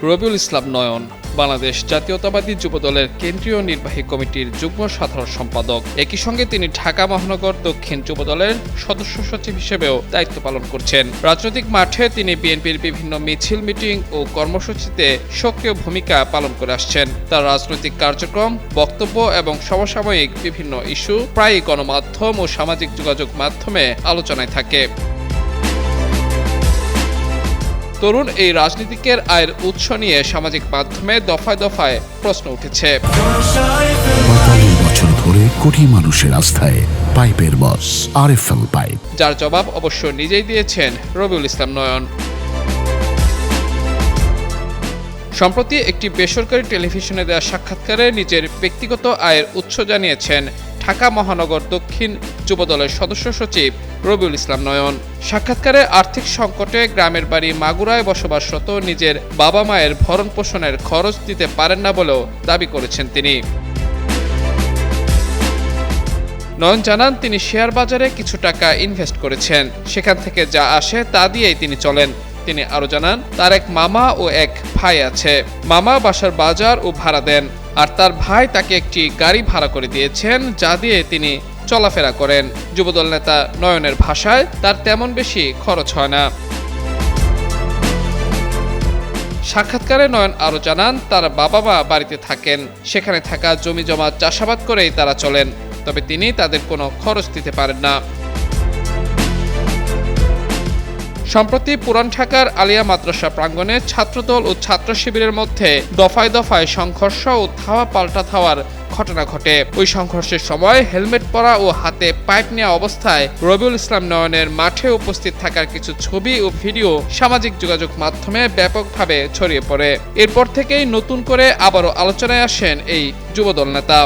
রবিউল ইসলাম নয়ন বাংলাদেশ জাতীয়তাবাদী যুবদলের কেন্দ্রীয় নির্বাহী কমিটির যুগ্ম সাধারণ সম্পাদক। একই সঙ্গে তিনি ঢাকা মহানগর দক্ষিণ যুবদলের সদস্য সচিব হিসেবেও দায়িত্ব পালন করছেন। রাজনৈতিক মাঠে তিনি বিএনপির বিভিন্ন মিছিল, মিটিং ও কর্মসূচিতে সক্রিয় ভূমিকা পালন করে আসছেন। তার রাজনৈতিক কার্যক্রম, বক্তব্য এবং সমসাময়িক বিভিন্ন ইস্যু প্রায়ই গণমাধ্যম ও সামাজিক যোগাযোগ মাধ্যমে আলোচনায় থাকে। তরুণ এই রাজনীতিকের আয়ের উৎস নিয়ে সামাজিক মাধ্যমে দফায় দফায় প্রশ্ন উঠেছে। ৪৫ বছর ধরে কোটি মানুষের আস্থায় পাইপের বস আরএফএল পাইপ, যার জবাব অবশ্য নিজেই দিয়েছেন রবিউল ইসলাম নয়ন। সম্প্রতি একটি বেসরকারি টেলিভিশনে দেওয়া সাক্ষাৎকারে নিজের ব্যক্তিগত আয়ের উৎস জানিয়েছেন ঢাকা মহানগর দক্ষিণ যুবদলের সদস্য সচিব রবিউল ইসলাম নয়ন। সাক্ষাৎকারে আর্থিক সংকটে গ্রামের বাড়ি মাগুরায় বসবাসরত নিজের বাবা মায়ের ভরণ পোষণের খরচ দিতে পারেন না বলেও দাবি করেছেন তিনি। নয়ন জানান, তিনি শেয়ার বাজারে কিছু টাকা ইনভেস্ট করেছেন, সেখান থেকে যা আসে তা দিয়েই তিনি চলেন। তিনি আরও জানান, তার এক মামা ও এক ভাই আছে। মামা বাসার বাজার ও ভাড়া দেন, আর তার ভাই তাকে একটি গাড়ি ভাড়া করে দিয়েছেন, যা দিয়ে তিনি চলাফেরা করেন। যুবদল নেতা নয়নের ভাষায়, তার তেমন বেশি খরচ হয় না। সাক্ষাৎকারে নয়ন আরও জানান, তার বাবা মা বাড়িতে থাকেন, সেখানে থাকা জমি জমা চাষাবাদ করেই তারা চলেন, তবে তিনি তাদের কোনো খরচ দিতে পারেন না। সম্প্রতি পুরান ঢাকার আলিয়া মাদ্রাসা প্রাঙ্গণে ছাত্রদল ও ছাত্র শিবিরের মধ্যে দফায় দফায় সংঘর্ষ ও ধাওয়া পাল্টা ধাওয়ার ঘটনা ঘটে। ওই সংঘর্ষের সময় হেলমেট পরা ও হাতে পাইপ নেওয়া অবস্থায় রবিউল ইসলাম নয়নের মাঠে উপস্থিত থাকার কিছু ছবি ও ভিডিও সামাজিক যোগাযোগ মাধ্যমে ব্যাপকভাবে ছড়িয়ে পড়ে। এরপর থেকেই নতুন করে আবারও আলোচনায় আসেন এই যুবদল নেতা।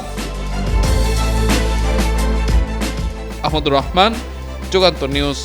আহমদুর রহমান, যুগান্তর নিউজ।